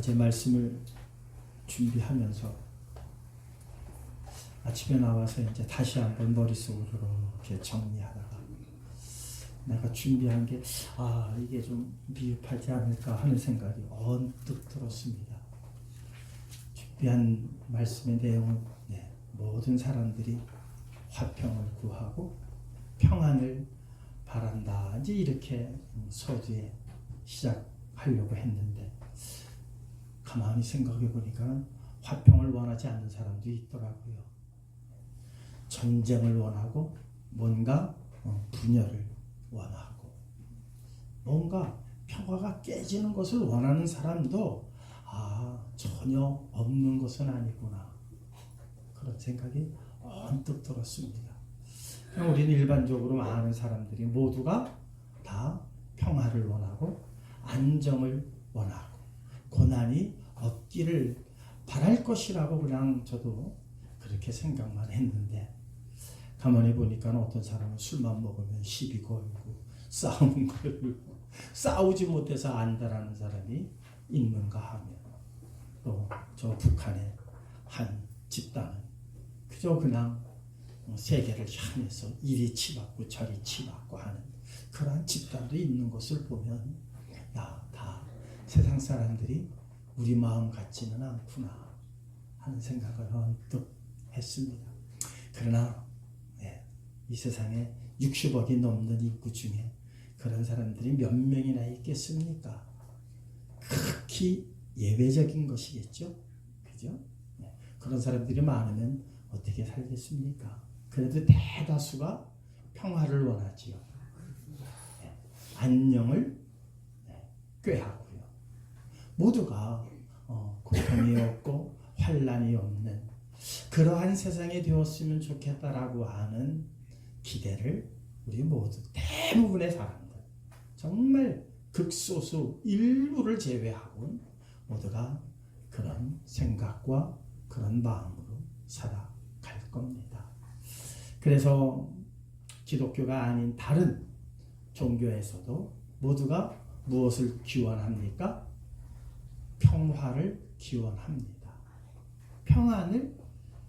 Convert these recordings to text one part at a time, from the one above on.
어제 말씀을 준비하면서 아침에 나와서 이제 다시 한번 머릿속으로 이렇게 정리하다가 내가 준비한 게 이게 좀 미흡하지 않을까 하는 생각이 언뜻 들었습니다. 준비한 말씀의 내용은 모든 사람들이 화평을 구하고 평안을 바란다. 이제 이렇게 서두에 시작하려고 했는데 가만히 생각해 보니까 화평을 원하지 않는 사람도 있더라고요. 전쟁을 원하고 뭔가 분열을 원하고 뭔가 평화가 깨지는 것을 원하는 사람도 전혀 없는 것은 아니구나. 그런 생각이 언뜻 들었습니다. 우리는 일반적으로 많은 사람들이 모두가 다 평화를 원하고 안정을 원하고 고난이 없기를 바랄 것이라고 그냥 저도 그렇게 생각만 했는데 가만히 보니까 어떤 사람은 술만 먹으면 시비 걸고 싸움 걸고 싸우지 못해서 안다라는 사람이 있는가 하면 또 저 북한의 한 집단은 그저 그냥 세계를 향해서 이리 치받고 저리 치받고 하는 그러한 집단도 있는 것을 보면 다 세상 사람들이 우리 마음 같지는 않구나 하는 생각을 언뜻 했습니다. 그러나 이 세상에 60억이 넘는 인구 중에 그런 사람들이 몇 명이나 있겠습니까? 극히 예외적인 것이겠죠. 그죠? 그런 사람들이 많으면 어떻게 살겠습니까? 그래도 대다수가 평화를 원하지요. 안녕을 꾀하고요. 모두가 고통이 없고 환난이 없는 그러한 세상이 되었으면 좋겠다라고 하는 기대를 우리 모두 대부분의 사람들 정말 극소수 일부를 제외하고는 모두가 그런 생각과 그런 마음으로 살아갈 겁니다. 그래서 기독교가 아닌 다른 종교에서도 모두가 무엇을 기원합니까? 평화를 기원합니다. 평안을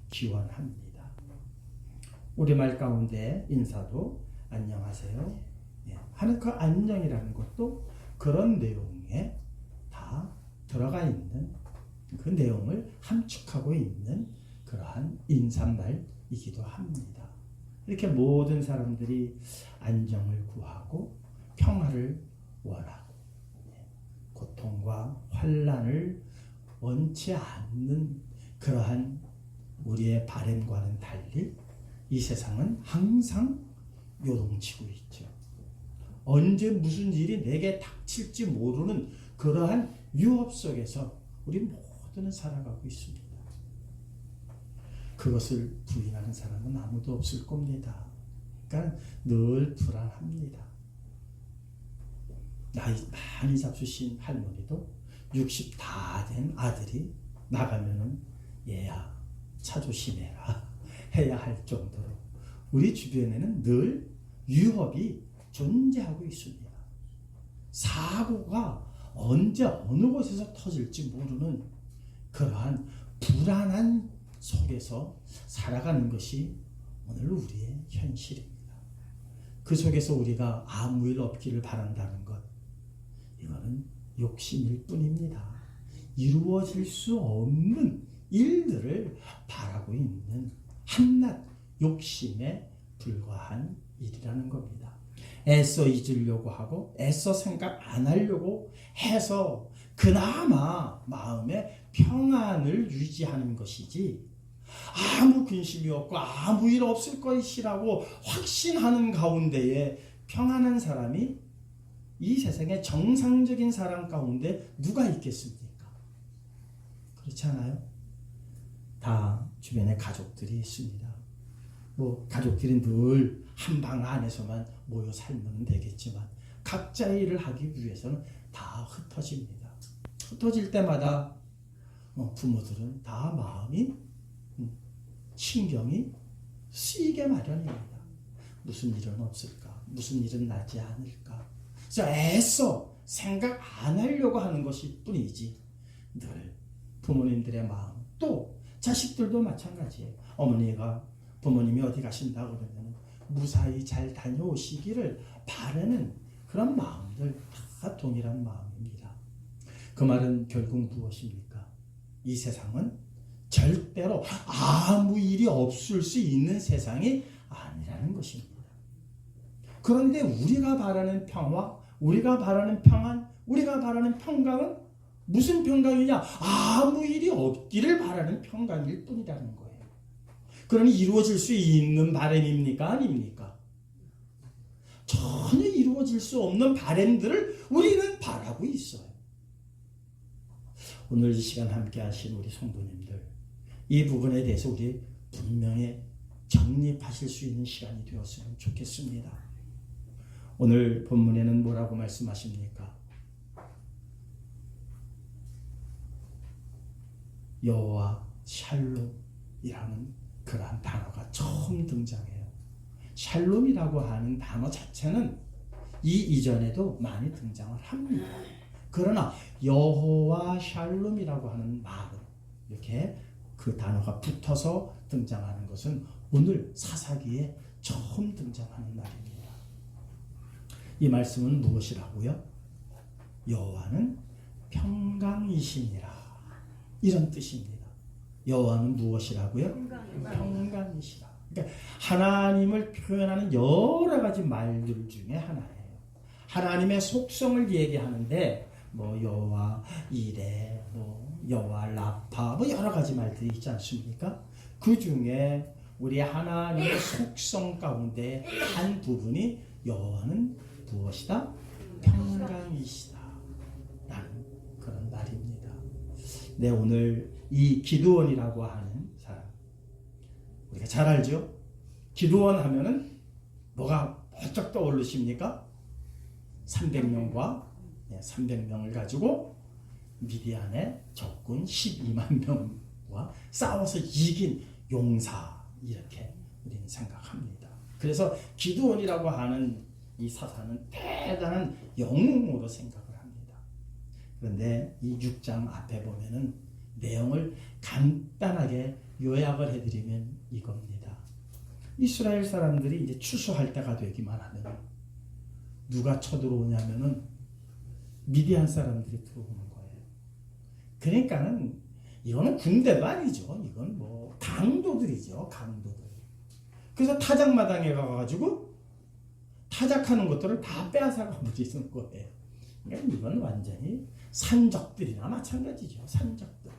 기원합니다. 우리말 가운데 인사도 안녕하세요 하는 그 안녕이라는 것도 그런 내용에 다 들어가 있는 그 내용을 함축하고 있는 그러한 인사말이기도 합니다. 이렇게 모든 사람들이 안정을 구하고 평화를 원하고 고통과 환난을 원치 않는 그러한 우리의 바램과는 달리 이 세상은 항상 요동치고 있죠. 언제 무슨 일이 내게 닥칠지 모르는 그러한 유혹 속에서 우리 모두는 살아가고 있습니다. 그것을 부인하는 사람은 아무도 없을 겁니다. 그러니까 늘 불안합니다. 나이 많이 잡수신 할머니도 60 다 된 아들이 나가면은 얘야 차 조심해라 해야 할 정도로 우리 주변에는 늘 위협이 존재하고 있습니다. 사고가 언제 어느 곳에서 터질지 모르는 그러한 불안한 속에서 살아가는 것이 오늘 우리의 현실입니다. 그 속에서 우리가 아무 일 없기를 바란다는 것 이거는 욕심일 뿐입니다. 이루어질 수 없는 일들을 바라고 있는 한낱 욕심에 불과한 일이라는 겁니다. 애써 잊으려고 하고 애써 생각 안 하려고 해서 그나마 마음의 평안을 유지하는 것이지 아무 근심이 없고 아무 일 없을 것이라고 확신하는 가운데에 평안한 사람이 이 세상의 정상적인 사람 가운데 누가 있겠습니까? 그렇지 않아요? 다 주변에 가족들이 있습니다. 가족들이 늘 한 방 안에서만 모여 살면 되겠지만 각자의 일을 하기 위해서는 다 흩어집니다. 흩어질 때마다 부모들은 다 마음이 신경이 쓰이게 마련입니다. 무슨 일은 없을까? 무슨 일은 나지 않을까? 그래서 애써 생각 안 하려고 하는 것일 뿐이지 늘 부모님들의 마음, 또 자식들도 마찬가지예요. 어머니가 부모님이 어디 가신다 그러면 무사히 잘 다녀오시기를 바라는 그런 마음들 다 동일한 마음입니다. 그 말은 결국 무엇입니까? 이 세상은 절대로 아무 일이 없을 수 있는 세상이 아니라는 것입니다. 그런데 우리가 바라는 평화, 우리가 바라는 평안, 우리가 바라는 평강은 무슨 평강이냐? 아무 일이 없기를 바라는 평강일 뿐이라는 거예요. 그러니 이루어질 수 있는 바람입니까? 아닙니까? 전혀 이루어질 수 없는 바람들을 우리는 바라고 있어요. 오늘 이 시간 함께 하신 우리 성도님들, 이 부분에 대해서 우리 분명히 정립하실 수 있는 시간이 되었으면 좋겠습니다. 오늘 본문에는 뭐라고 말씀하십니까? 여호와 샬롬이라는 그러한 단어가 처음 등장해요. 샬롬이라고 하는 단어 자체는 이 이전에도 많이 등장을 합니다. 그러나 여호와 샬롬이라고 하는 말은 이렇게 그 단어가 붙어서 등장하는 것은 오늘 사사기에 처음 등장하는 말입니다. 이 말씀은 무엇이라고요? 여호와는 평강이시니라, 이런 뜻입니다. 여호와는 무엇이라고요? 평강이시라. 그러니까 하나님을 표현하는 여러 가지 말들 중에 하나예요. 하나님의 속성을 얘기하는데 뭐 여호와 이레, 뭐 여호와 라파, 뭐 여러 가지 말들이 있지 않습니까? 그 중에 우리 하나님의 속성 가운데 한 부분이 여호와는 무엇이다? 평강이시다 라는 그런 말입니다. 네, 오늘 이 기드온이라고 하는 사람, 우리가 잘 알죠? 기드온 하면은 뭐가 번쩍 떠오르십니까? 300명을 가지고 미디안의 적군 12만 명과 싸워서 이긴 용사, 이렇게 우리는 생각합니다. 그래서 기드온이라고 하는 이 사사는 대단한 영웅으로 생각을 합니다. 그런데 이 6장 앞에 보면은 내용을 간단하게 요약을 해드리면 이겁니다. 이스라엘 사람들이 이제 추수할 때가 되기만 하면 누가 쳐들어오냐면은 미디안 사람들이 들어오는 거예요. 그러니까는 이거는 군대도 아니죠. 이건 뭐 강도들이죠. 강도들. 그래서 타작마당에 가가지고 타작하는 것들을 다 빼앗아가 버리는 거예요. 그러니까 이건 완전히 산적들이나 마찬가지죠. 산적들.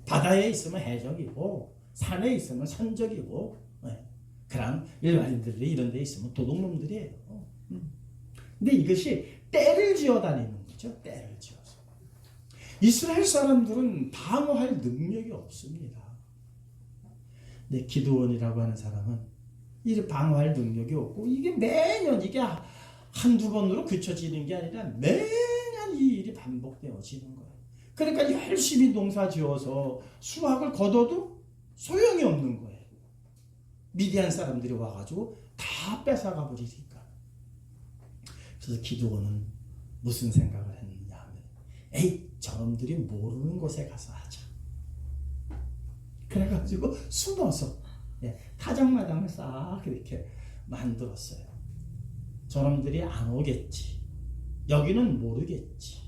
바다에 있으면 해적이고 산에 있으면 선적이고, 그런 일반인들이 이런 데 있으면 도둑놈들이에요. 근데 이것이 때를 지어 다니는 거죠. 때를 지어서. 이스라엘 사람들은 방어할 능력이 없습니다. 근데 기드온이라고 하는 사람은 이 방어할 능력이 없고, 이게 매년 이게 한두 번으로 그쳐지는 게 아니라 매년 이 일이 반복되어지는 거예요. 그러니까 열심히 농사 지어서 수확을 거둬도 소용이 없는 거예요. 미디안 사람들이 와가지고 다 뺏어가 버리니까. 그래서 기드온은 무슨 생각을 했느냐 하면, 에이, 저놈들이 모르는 곳에 가서 하자. 그래가지고 숨어서 타작마당을 싹 이렇게 만들었어요. 저놈들이 안 오겠지. 여기는 모르겠지.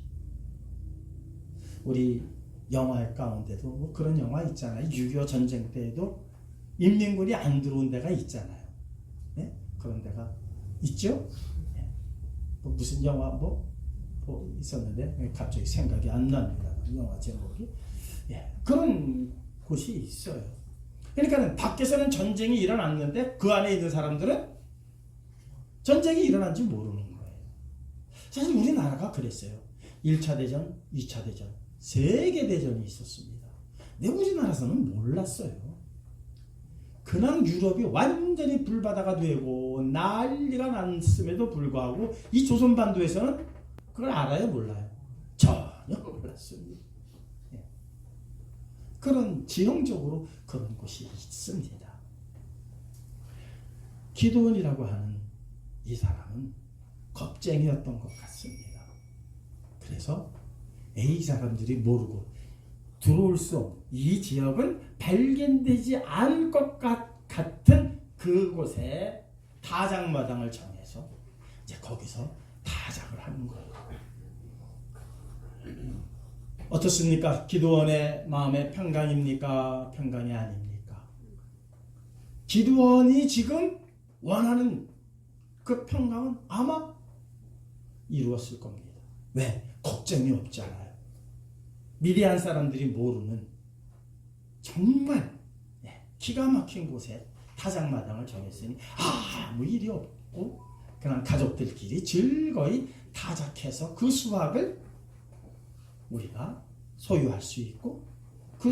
우리 영화 가운데도 뭐 그런 영화 있잖아요. 6.25 전쟁 때에도 인민군이 안 들어온 데가 있잖아요. 네? 그런 데가 있죠. 네. 뭐 무슨 영화 뭐 있었는데 갑자기 생각이 안 납니다. 영화 제목이. 그런 곳이 있어요. 그러니까 밖에서는 전쟁이 일어났는데 그 안에 있는 사람들은 전쟁이 일어난지 모르는 거예요. 사실 우리나라가 그랬어요. 1차 대전, 2차 대전, 세계대전이 있었습니다. 근데 우리나라에서는 몰랐어요. 그냥 유럽이 완전히 불바다가 되고 난리가 났음에도 불구하고 이 조선반도에서는 그걸 알아요? 몰라요? 전혀 몰랐습니다. 그런 지형적으로 그런 곳이 있습니다. 기드온이라고 하는 이 사람은 겁쟁이였던 것 같습니다. 그래서 이 사람들이 모르고 들어올 수 없는 이 지역은 발견되지 않을 것 같은 그곳에 타작마당을 정해서 이제 거기서 타작을 하는 거예요. 어떻습니까? 기드원의 마음의 평강입니까? 평강이 아닙니까? 기드원이 지금 원하는 그 평강은 아마 이루었을 겁니다. 왜? 걱정이 없잖아요. 미디안 사람들이 모르는 정말 기가 막힌 곳에 타작마당을 정했으니 아무 일이 없고 그냥 가족들끼리 즐거이 타작해서 그 수확을 우리가 소유할 수 있고 그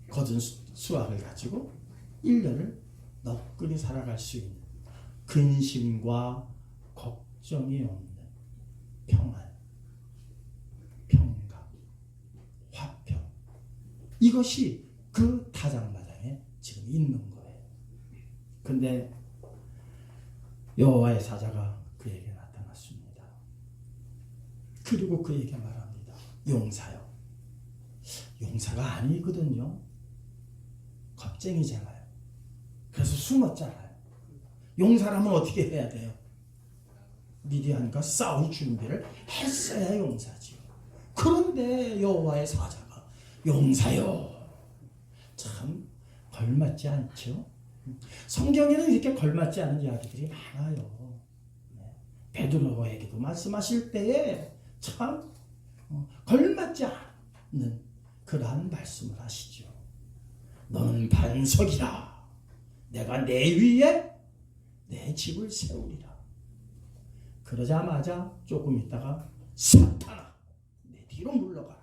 거둔 수확을 가지고 1년을 너끈히 살아갈 수 있는 근심과 걱정이 없는 평안, 평강, 화평, 이것이 그 타작마당에 지금 있는 거예요. 근데 여호와의 사자가 그에게 나타났습니다. 그리고 그에게 말합니다. 용사요. 용사가 아니거든요. 겁쟁이잖아요. 그래서 숨었잖아요. 용사라면 어떻게 해야 돼요? 미디안과 싸울 준비를 했어야 용사지요. 그런데 여호와의 사자가 용사요. 참 걸맞지 않죠? 성경에는 이렇게 걸맞지 않은 이야기들이 많아요. 베드로에게도 말씀하실 때에 참 걸맞지 않는 그러한 말씀을 하시죠. 너는 반석이라. 내가 내 위에 내 집을 세우리라. 그러자마자 조금 있다가 사탄아 내 뒤로 물러가라.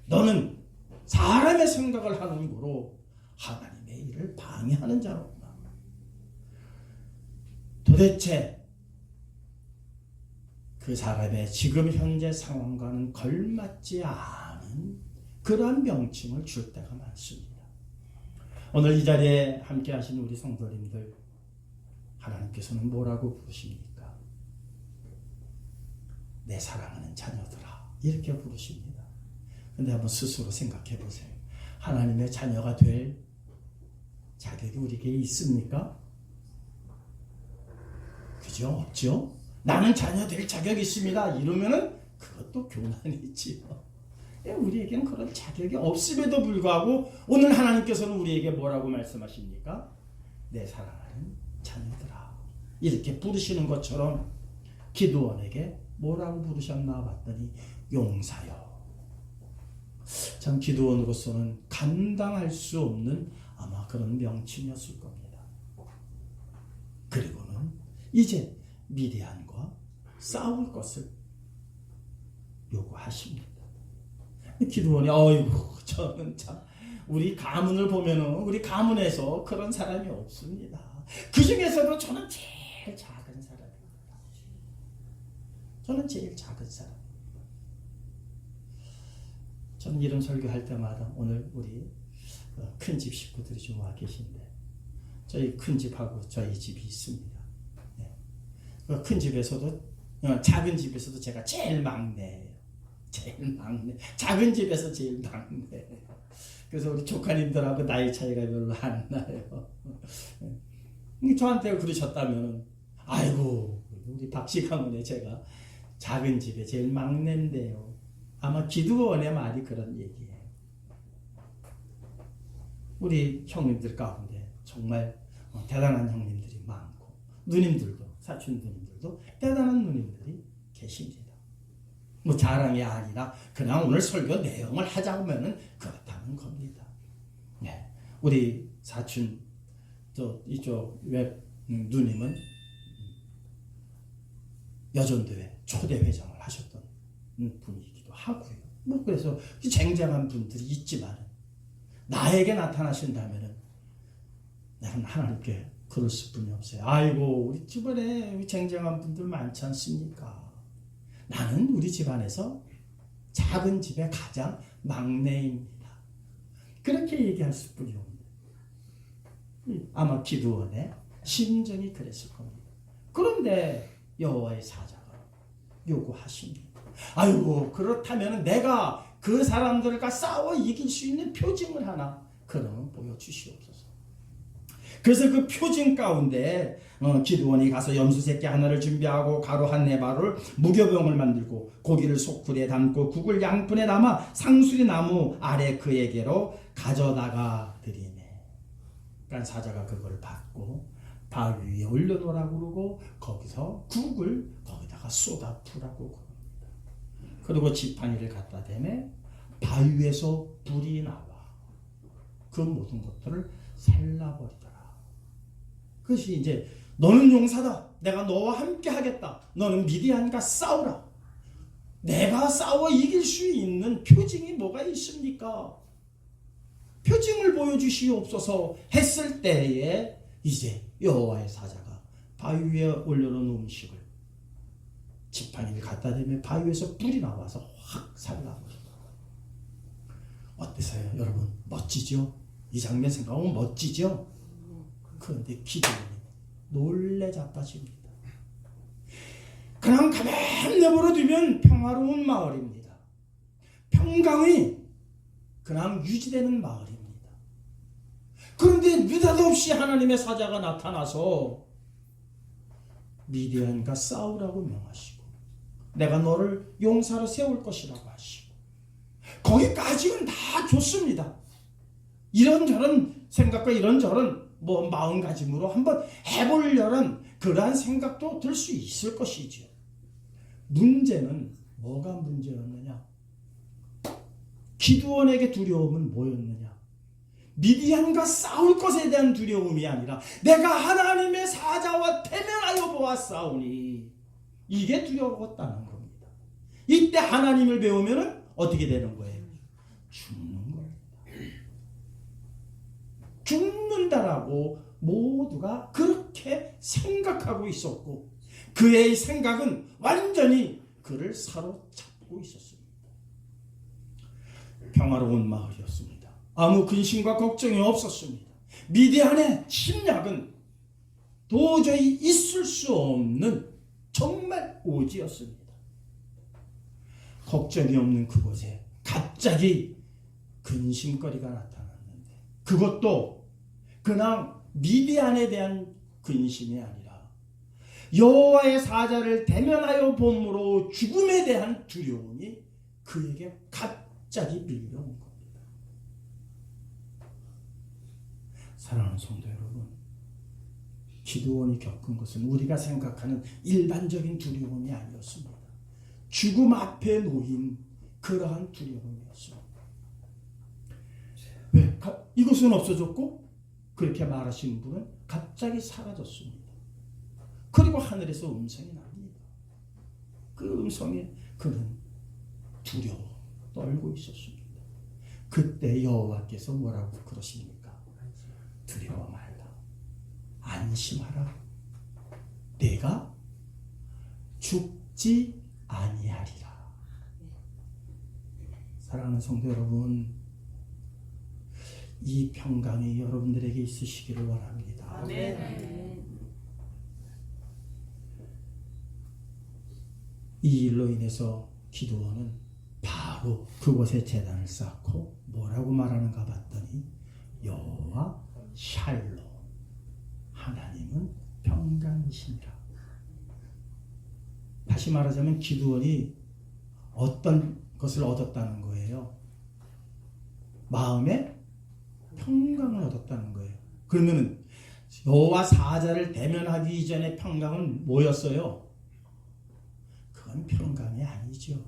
너는 사람의 생각을 하는 거로 하나님의 일을 방해하는 자로구나. 도대체 그 사람의 지금 현재 상황과는 걸맞지 않은 그러한 명칭을 줄 때가 많습니다. 오늘 이 자리에 함께 하신 우리 성도님들, 하나님께서는 뭐라고 부르십니까? 내 사랑하는 자녀들아, 이렇게 부르십니다. 근데 한번 스스로 생각해 보세요. 하나님의 자녀가 될 자격이 우리에게 있습니까? 그죠? 없죠? 나는 자녀 될 자격이 있습니다. 이러면은 그것도 교만이지요. 우리에게는 그런 자격이 없음에도 불구하고 오늘 하나님께서는 우리에게 뭐라고 말씀하십니까? 내 사랑하는 자녀들아, 이렇게 부르시는 것처럼 기드원에게 뭐라고 부르셨나 봤더니 용사여. 참 기드원으로서는 감당할 수 없는 아마 그런 명칭이었을 겁니다. 그리고는 이제 미디안과 싸울 것을 요구하십니다. 기드원이 어이구, 저는 참 우리 가문을 보면은 우리 가문에서 그런 사람이 없습니다. 그 중에서도 저는 제일 작은 사람입니다. 저는 제일 작은 사람. 저는 이런 설교할 때마다 오늘 우리 큰 집 식구들이 좀 와 계신데 저희 큰 집하고 저희 집이 있습니다. 큰 집에서도 작은 집에서도 제가 제일 막내예요. 제일 막내. 작은 집에서 제일 막내. 그래서 우리 조카님들하고 나이 차이가 별로 안 나요. 저한테 그러셨다면 아이고 우리 박씨 가문에 제가 작은 집에 제일 막내인데요. 아마 기드원의 말이 그런 얘기예요. 우리 형님들 가운데 정말 대단한 형님들이 많고 누님들도 사촌 누님들도 대단한 누님들이 계십니다. 뭐 자랑이 아니라 그냥 오늘 설교 내용을 하자고 하면은 그렇다는 겁니다. 네, 우리 사촌 또 이쪽 웹 누님은 여전도회 초대 회장을 하셨던 분이기도 하고요. 뭐 그래서 쟁쟁한 분들이 있지만 나에게 나타나신다면은 나는 하나님께 그럴 수뿐이 없어요. 아이고 우리 집안에 우리 쟁쟁한 분들 많지 않습니까? 나는 우리 집안에서 작은 집의 가장 막내입니다. 그렇게 얘기할 수뿐이 없는 아마 기드원의 심정이 그랬을 겁니다. 그런데 여호와의 사자가 요구하십니다. 아이고 그렇다면 내가 그 사람들과 싸워 이길 수 있는 표징을 하나 그러면 보여주시옵소서. 그래서 그 표징 가운데 기드온이 가서 염소새끼 하나를 준비하고 가루 한 네 바를 무교병을 만들고 고기를 소쿠리에 담고 국을 양푼에 담아 상수리 나무 아래 그에게로 가져다가 드리네. 그러니까 사자가 그걸 받고 바위 위에 올려놓으라고 그러고 거기서 국을 거기다가 쏟아 부라고 그럽니다. 그리고 지팡이를 갖다 대매 바위 위에서 불이 나와 그 모든 것들을 살라버리더라. 그것이 이제 너는 용사다. 내가 너와 함께 하겠다. 너는 미디안과 싸우라. 내가 싸워 이길 수 있는 표징이 뭐가 있습니까? 표징을 보여주시옵소서 했을 때에 이제 여호와의 사자가 바위 위에 올려놓은 음식을 지팡이를 갖다 대면 바위 위에서 불이 나와서 확 살라버리더라. 어때서요 여러분? 멋지죠? 이 장면 생각하면 멋지죠? 그런데 기드온이 놀래 자빠집니다. 그냥 가만히 내버려 두면 평화로운 마을입니다. 평강이 그냥 유지되는 마을입니다. 그런데 느닷없이 하나님의 사자가 나타나서 미디안과 싸우라고 명하시고 내가 너를 용사로 세울 것이라고 하시고 거기까지는 다 좋습니다. 이런저런 생각과 이런저런 마음가짐으로 한번 해보려는 그러한 생각도 들 수 있을 것이죠. 문제는 뭐가 문제였느냐? 기드온에게 두려움은 뭐였느냐? 미디안과 싸울 것에 대한 두려움이 아니라 내가 하나님의 사자와 대면하여 보았사오니 이게 두려웠다는 겁니다. 이때 하나님을 배우면 어떻게 되는 거예요? 죽는 겁니다. 죽는다라고 모두가 그렇게 생각하고 있었고 그의 생각은 완전히 그를 사로잡고 있었습니다. 평화로운 마을이었습니다. 아무 근심과 걱정이 없었습니다. 미디안의 침략은 도저히 있을 수 없는 정말 오지였습니다. 걱정이 없는 그곳에 갑자기 근심거리가 나타났는데 그것도 그냥 미디안에 대한 근심이 아니라 여호와의 사자를 대면하여 봄으로 죽음에 대한 두려움이 그에게 갑자기 밀려온 겁니다. 사랑하는 성도 여러분, 기드온이 겪은 것은 우리가 생각하는 일반적인 두려움이 아니었습니다. 죽음 앞에 놓인 그러한 두려움이었습니다. 왜? 이것은 없어졌고 그렇게 말하시는 분은 갑자기 사라졌습니다. 그리고 하늘에서 음성이 납니다. 그 음성에 그는 두려워 떨고 있었습니다. 그때 여호와께서 뭐라고 그러십니까? 두려워 말라. 안심하라. 내가 죽지 아니하리라. 사랑하는 성도 여러분, 이 평강이 여러분들에게 있으시기를 원합니다. 아멘. 이 일로 인해서 기드온은 바로 그곳에 제단을 쌓고 뭐라고 말하는가 봤더니 여호와 샬롬, 하나님은 평강이시니라. 다시 말하자면 기드온이 어떤 것을 얻었다는 거예요? 마음에 평강을 얻었다는 거예요. 그러면은 여호와 사자를 대면하기 이전의 평강은 뭐였어요? 그건 평강이 아니죠.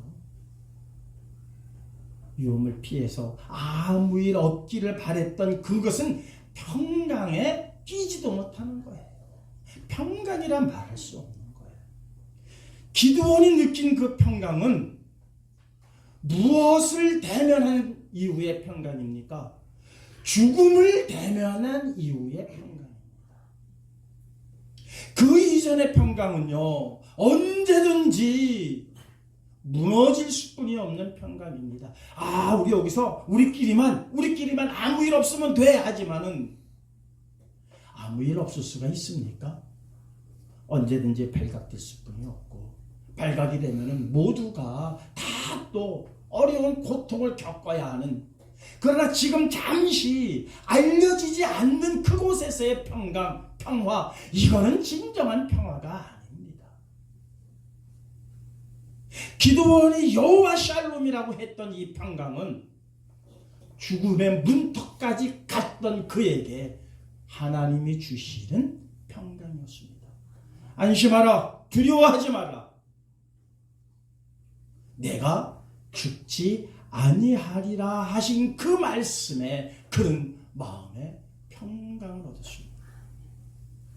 위험을 피해서 아무 일 없기를 바랬던 그것은 평강에 끼지도 못하는 거예요. 평강이란 말할 수 없는 거예요. 기드온이 느낀 그 평강은 무엇을 대면한 이후의 평강입니까? 죽음을 대면한 이후의 평강입니다. 그 이전의 평강은요, 언제든지 무너질 수뿐이 없는 평강입니다. 우리 여기서 우리끼리만 아무 일 없으면 돼 하지만은 아무 일 없을 수가 있습니까? 언제든지 발각될 수뿐이 없고 발각이 되면은 모두가 다 또 어려운 고통을 겪어야 하는, 그러나 지금 잠시 알려지지 않는 그곳에서의 평강, 평화, 이거는 진정한 평화가 아닙니다. 기드온이 여호와 샬롬이라고 했던 이 평강은 죽음의 문턱까지 갔던 그에게 하나님이 주시는 평강이었습니다. 안심하라, 두려워하지 마라. 내가 죽지 아니하리라 하신 그 말씀에 그는 마음에 평강을 얻었습니다.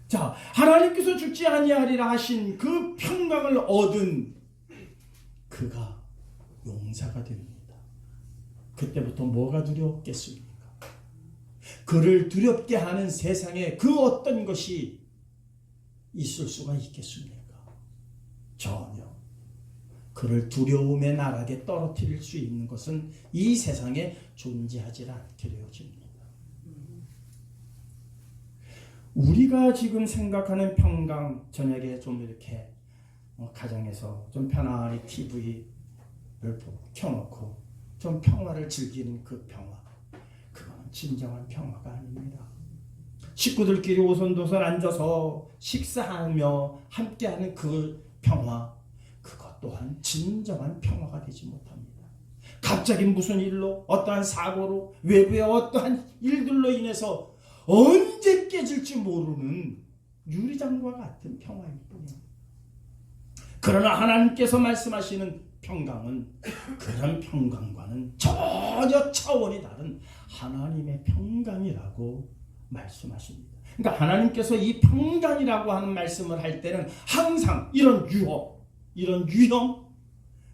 자, 하나님께서 죽지 아니하리라 하신 그 평강을 얻은 그가 용사가 됩니다. 그때부터 뭐가 두렵겠습니까? 그를 두렵게 하는 세상에 그 어떤 것이 있을 수가 있겠습니까? 전혀. 그를 두려움의 나락에 떨어뜨릴 수 있는 것은 이 세상에 존재하지 않게 되어집니다. 우리가 지금 생각하는 평강, 저녁에 좀 이렇게 가정에서 좀 편안히 TV를 켜놓고 좀 평화를 즐기는 그 평화, 그거는 진정한 평화가 아닙니다. 식구들끼리 오손도손 앉아서 식사하며 함께하는 그 평화, 그것 또한 진정한 평화가 되지 못합니다. 갑자기 무슨 일로, 어떠한 사고로, 외부의 어떠한 일들로 인해서 언제 깨질지 모르는 유리장과 같은 평화일 뿐입니다. 그러나 하나님께서 말씀하시는 평강은 그런 평강과는 전혀 차원이 다른 하나님의 평강이라고 말씀하십니다. 그러니까 하나님께서 이 평강이라고 하는 말씀을 할 때는 항상 이런 유혹, 이런 유형,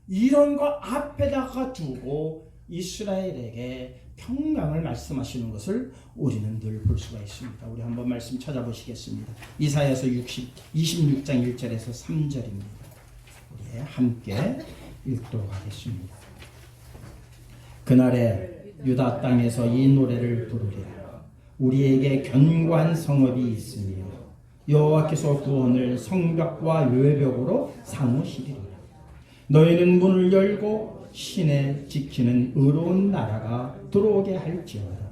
이런 거 앞에다가 두고 이스라엘에게 평강을 말씀하시는 것을 우리는 늘 볼 수가 있습니다. 우리 한번 말씀 찾아보시겠습니다. 이사야서 26장 1절에서 3절입니다. 우리 함께 읽도록 하겠습니다. 그날에 유다 땅에서 이 노래를 부르리라. 우리에게 견고한 성읍이 있으며 여호와께서 구원을 성벽과 외벽으로 삼으시리라. 너희는 문을 열고 신에 지키는 의로운 나라가 들어오게 할지어다.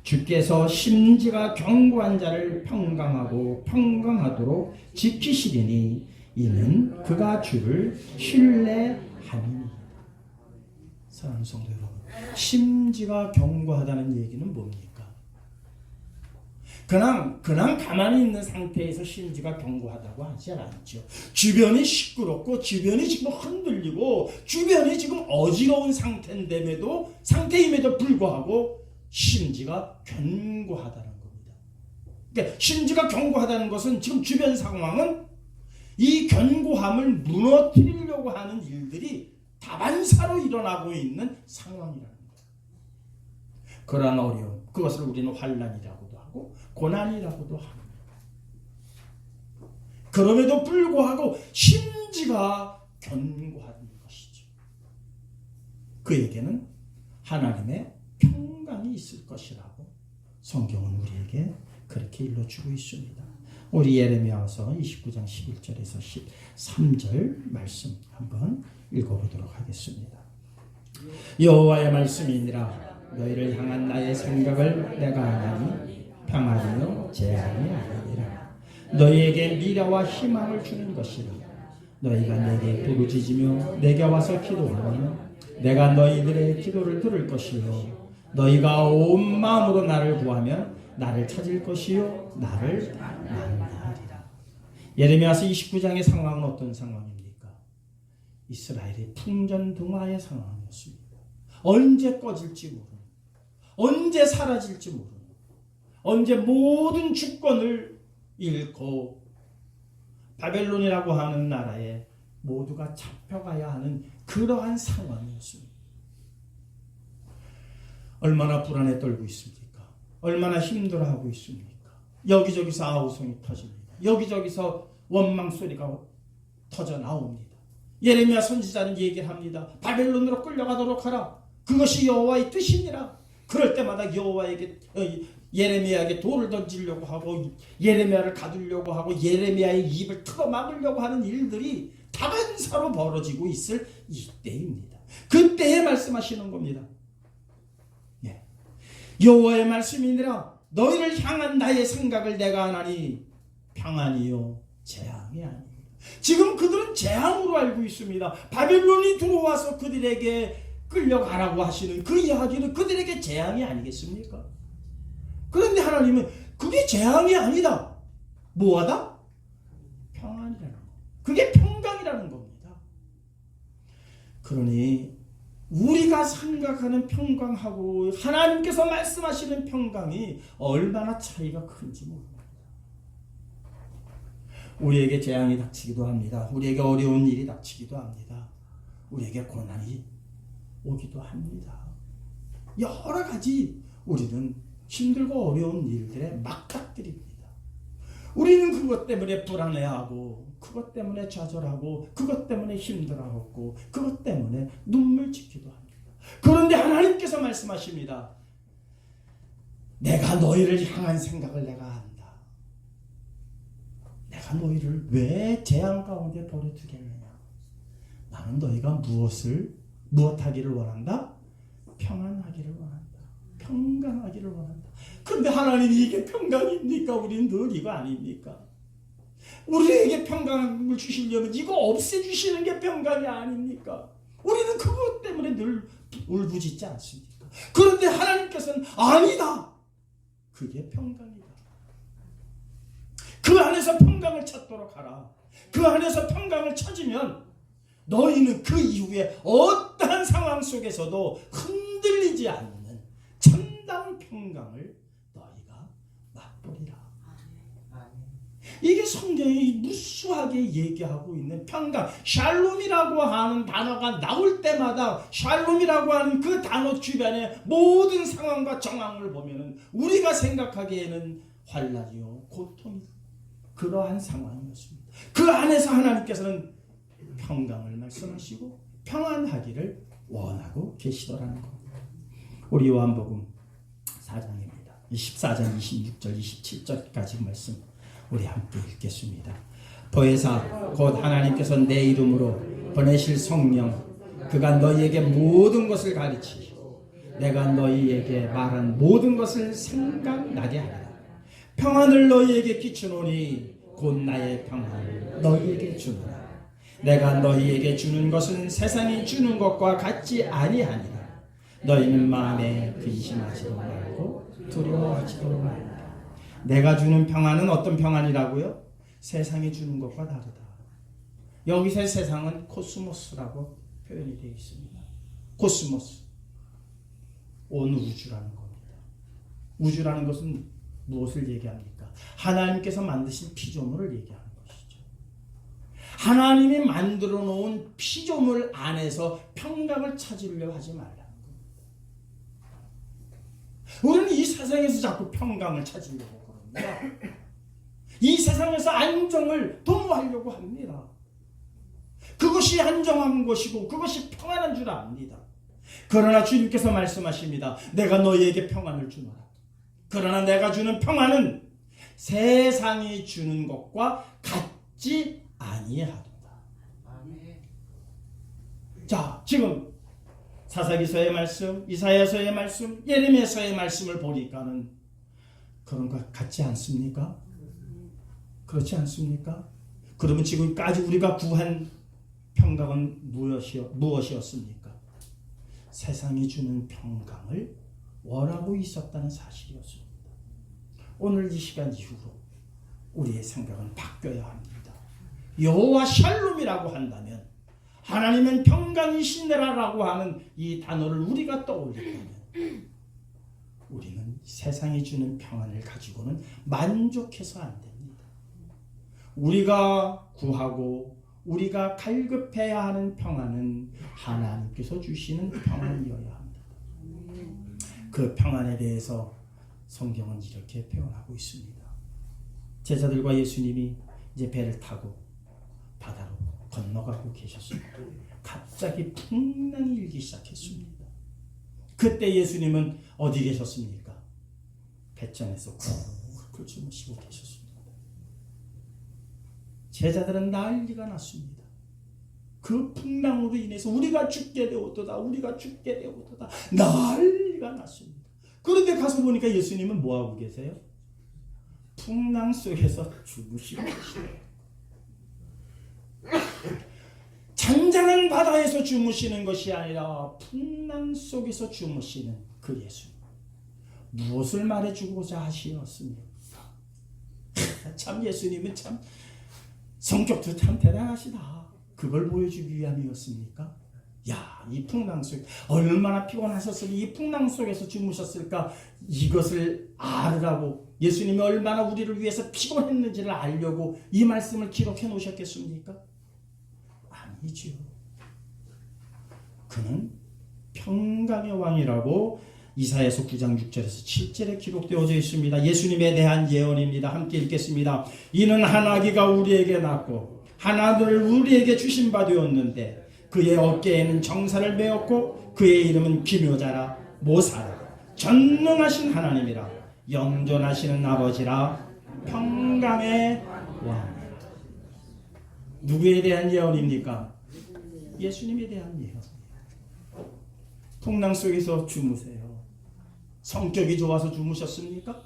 주께서 심지가 견고한 자를 평강하고 평강하도록 지키시리니 이는 그가 주를 신뢰함이니이다. 사랑하는 성도 여러분, 심지가 견고하다는 얘기는 뭡니까? 그냥 가만히 있는 상태에서 심지가 견고하다고 하지 않죠. 주변이 시끄럽고 주변이 지금 흔들리고 주변이 지금 어지러운 상태임에도 불구하고 심지가 견고하다는 겁니다. 그러니까 심지가 견고하다는 것은 지금 주변 상황은 이 견고함을 무너뜨리려고 하는 일들이 다반사로 일어나고 있는 상황이라는 거예요. 그러한 어려움, 그것을 우리는 환난이라고도 하고 고난이라고도 합니다. 그럼에도 불구하고 심지가 견고한 것이죠. 그에게는 하나님의 평강이 있을 것이라고 성경은 우리에게 그렇게 일러주고 있습니다. 우리 예레미야서 29장 11절에서 13절 말씀 한번 읽어보도록 하겠습니다. 여호와의 말씀이니라. 너희를 향한 나의 생각을 내가 아나니 평안이요 재앙이 아니니라. 너희에게 미래와 희망을 주는 것이라. 너희가 내게 부르짖으며 내게 와서 기도하면 내가 너희들의 기도를 들을 것이요 너희가 온 마음으로 나를 구하면 나를 찾을 것이요 나를 만나리라. 예레미야서 29장의 상황은 어떤 상황입니까? 이스라엘이 풍전등화의 상황이었습니다. 언제 꺼질지 모르는, 언제 사라질지 모르는, 언제 모든 주권을 잃고 바벨론이라고 하는 나라에 모두가 잡혀가야 하는 그러한 상황이었습니다. 얼마나 불안에 떨고 있습니까? 얼마나 힘들어하고 있습니까? 여기저기서 아우성이 터집니다. 여기저기서 원망 소리가 터져 나옵니다. 예레미야 선지자는 얘기를 합니다. 바벨론으로 끌려가도록 하라. 그것이 여호와의 뜻이니라. 그럴 때마다 여호와에게 예레미야에게 돌을 던지려고 하고 예레미야를 가두려고 하고 예레미야의 입을 틀어막으려고 하는 일들이 다반사로 벌어지고 있을 이때입니다. 그때에 말씀하시는 겁니다. 예. 여호와의 말씀이니라 너희를 향한 나의 생각을 내가 하나니 평안이요 재앙이 아닙니다. 지금 그들은 재앙으로 알고 있습니다. 바벨론이 들어와서 그들에게 끌려가라고 하시는 그 이야기는 그들에게 재앙이 아니겠습니까? 그런데 하나님은 그게 재앙이 아니다. 뭐하다? 평안이라는 거. 그게 평강이라는 겁니다. 그러니 우리가 생각하는 평강하고 하나님께서 말씀하시는 평강이 얼마나 차이가 큰지 모릅니다. 우리에게 재앙이 닥치기도 합니다. 우리에게 어려운 일이 닥치기도 합니다. 우리에게 고난이 오기도 합니다. 여러 가지 우리는 힘들고 어려운 일들에 막닥뜨립니다. 우리는 그것 때문에 불안해하고 그것 때문에 좌절하고 그것 때문에 힘들어하고 그것 때문에 눈물 짓기도 합니다. 그런데 하나님께서 말씀하십니다. 내가 너희를 향한 생각을 내가 한다. 내가 너희를 왜 재앙 가운데 버려두겠느냐. 나는 너희가 무엇하기를 원한다? 평안하기를 원한다. 평강하기를 원한다. 그런데 하나님이 이게 평강입니까? 우리는 늘 이거 아닙니까? 우리에게 평강을 주시려면 이거 없애주시는 게 평강이 아닙니까? 우리는 그것 때문에 늘 울부짖지 않습니까? 그런데 하나님께서는 아니다. 그게 평강이다. 그 안에서 평강을 찾도록 하라. 그 안에서 평강을 찾으면 너희는 그 이후에 어떠한 상황 속에서도 흔들리지 않는 참다운 평강을 너희가 맛보리라. 이게 성경이 무수하게 얘기하고 있는 평강, 샬롬이라고 하는 단어가 나올 때마다 샬롬이라고 하는 그 단어 주변의 모든 상황과 정황을 보면 우리가 생각하기에는 환난이요 고통이 그러한 상황이었습니다. 그 안에서 하나님께서는 평강을 말씀하시고 평안하기를 원하고 계시더라는 겁니다. 우리 요한복음 4장입니다. 14장 26절 27절까지 말씀 우리 함께 읽겠습니다. 보혜사 곧 하나님께서 내 이름으로 보내실 성령 그가 너희에게 모든 것을 가르치시고 내가 너희에게 말한 모든 것을 생각나게 하리라. 평안을 너희에게 끼치노니 곧 나의 평안을 너희에게 주노라. 내가 너희에게 주는 것은 세상이 주는 것과 같지 아니하니라. 너희는 마음에 근심하지도 말고 두려워하지도 말라. 내가 주는 평안은 어떤 평안이라고요? 세상이 주는 것과 다르다. 여기서의 세상은 코스모스라고 표현이 되어 있습니다. 코스모스, 온 우주라는 겁니다. 우주라는 것은 무엇을 얘기합니까? 하나님께서 만드신 피조물을 얘기하는 것이죠. 하나님이 만들어 놓은 피조물 안에서 평강을 찾으려 하지 말라는 겁니다. 우리는 이 세상에서 자꾸 평강을 찾으려고 합니다. 이 세상에서 안정을 도모하려고 합니다. 그것이 안정한 것이고 그것이 평안한 줄 압니다. 그러나 주님께서 말씀하십니다. 내가 너희에게 평안을 주노라. 그러나 내가 주는 평안은 세상이 주는 것과 같지 아니하도다. 자, 지금 사사기서의 말씀, 이사야서의 말씀, 예레미야서의 말씀을 보니까는 그런 것 같지 않습니까? 그렇지 않습니까? 그러면 지금까지 우리가 구한 평강은 무엇이었습니까? 세상이 주는 평강을 원하고 있었다는 사실이었습니다. 오늘 이 시간 이후로 우리의 생각은 바뀌어야 합니다. 여호와 샬롬이라고 한다면 하나님은 평강이시니라라고 하는 이 단어를 우리가 떠올린다면 우리는 세상이 주는 평안을 가지고는 만족해서 안 됩니다. 우리가 구하고 우리가 갈급해야 하는 평안은 하나님께서 주시는 평안이어야 합니다. 그 평안에 대해서 성경은 이렇게 표현하고 있습니다. 제자들과 예수님이 이제 배를 타고 바다로 건너가고 계셨습니다. 갑자기 풍랑이 일기 시작했습니다. 그때 예수님은 어디 계셨습니까? 뱃잔에서 굴굴 주무시고 계셨습니다. 제자들은 난리가 났습니다. 그 풍랑으로 인해서 우리가 죽게 되었도다, 우리가 죽게 되었도다 난리가 났습니다. 그런데 가서 보니까 예수님은 뭐하고 계세요? 풍랑 속에서 주무시고 계시네요. 잔잔한 바다에서 주무시는 것이 아니라 풍랑 속에서 주무시는 그 예수님. 무엇을 말해주고자 하시었습니까? 참 예수님은 참 성격도 참 대단하시다. 그걸 보여주기 위함이었습니까? 야, 이 풍랑 속 얼마나 피곤하셨으면 이 풍랑 속에서 주무셨을까? 이것을 알으라고 예수님이 얼마나 우리를 위해서 피곤했는지를 알려고 이 말씀을 기록해 놓으셨겠습니까? 아니지요. 그는 평강의 왕이라고 이사야서 9장 6절에서 7절에 기록되어져 있습니다. 예수님에 대한 예언입니다. 함께 읽겠습니다. 이는 한 아기가 우리에게 낳고 한 아들을 우리에게 주신 바 되었는데 그의 어깨에는 정사를 메었고 그의 이름은 기묘자라 모사라 전능하신 하나님이라 영존하시는 아버지라 평강의 왕. 누구에 대한 예언입니까? 예수님에 대한 예언. 풍랑 속에서 주무세요. 성격이 좋아서 주무셨습니까?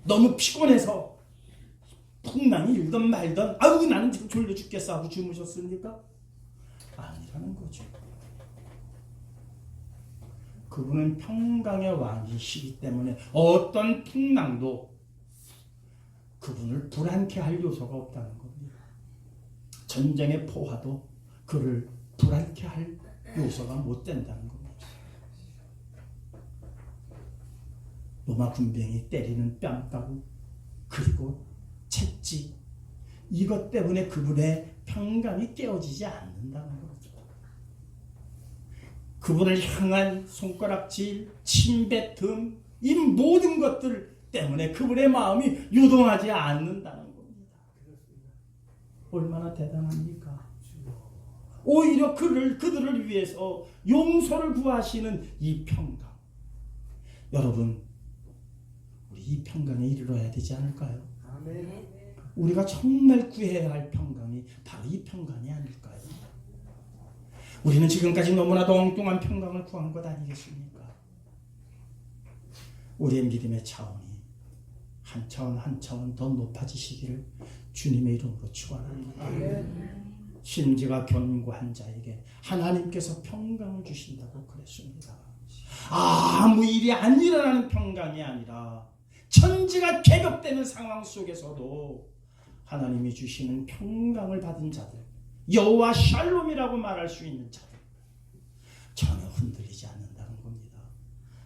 너무 피곤해서 풍랑이 일던 말던 아우 나는 지금 졸려 죽겠어 하고 주무셨습니까? 아니라는 거죠. 그분은 평강의 왕이시기 때문에 어떤 풍랑도 그분을 불안케 할 요소가 없다는 겁니다. 전쟁의 포화도 그를 불안케 할 요소가 못 된다는 겁니다. 로마 군병이 때리는 뺨따구 그리고 채찍 이것 때문에 그분의 평강이 깨어지지 않는다는 거죠. 그분을 향한 손가락질, 침뱉음 이 모든 것들 때문에 그분의 마음이 요동하지 않는다는 겁니다. 얼마나 대단합니까? 오히려 그들을 위해서 용서를 구하시는 이 평강. 여러분 우리 이 평강에 이르러야 되지 않을까요? 아멘. 우리가 정말 구해야 할 평강이 바로 이 평강이 아닐까요? 우리는 지금까지 너무나도 엉뚱한 평강을 구한 것 아니겠습니까? 우리의 믿음의 차원이 한 차원 한 차원 더 높아지시기를 주님의 이름으로 축원합니다. 심지가 견고한 자에게 하나님께서 평강을 주신다고 그랬습니다. 아무 일이 안 일어나는 평강이 아니라 천지가 개벽되는 상황 속에서도 하나님이 주시는 평강을 받은 자들, 여호와 샬롬이라고 말할 수 있는 자들, 전혀 흔들리지 않는다는 겁니다.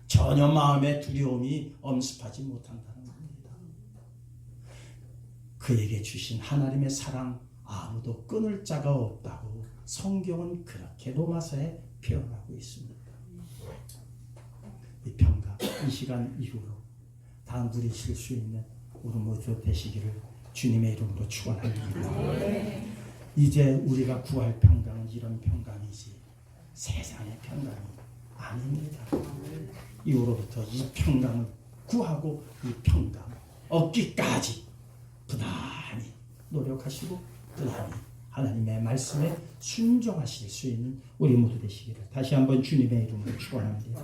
전혀 마음의 두려움이 엄습하지 못한다는 겁니다. 그에게 주신 하나님의 사랑 아무도 끊을 자가 없다고 성경은 그렇게 로마서에 표현하고 있습니다. 이 평강, 이 시간 이후로 다 누리실 수 있는 우리 모두 되시기를 주님의 이름으로 축원합니다. 이제 우리가 구할 평강은 이런 평강이지 세상의 평강이 아닙니다. 이후로부터 이 평강을 구하고 이 평강 얻기까지 부단히 노력하시고 부단히 하나님의 말씀에 순종하실 수 있는 우리 모두 되시기를 다시 한번 주님의 이름으로 축원합니다.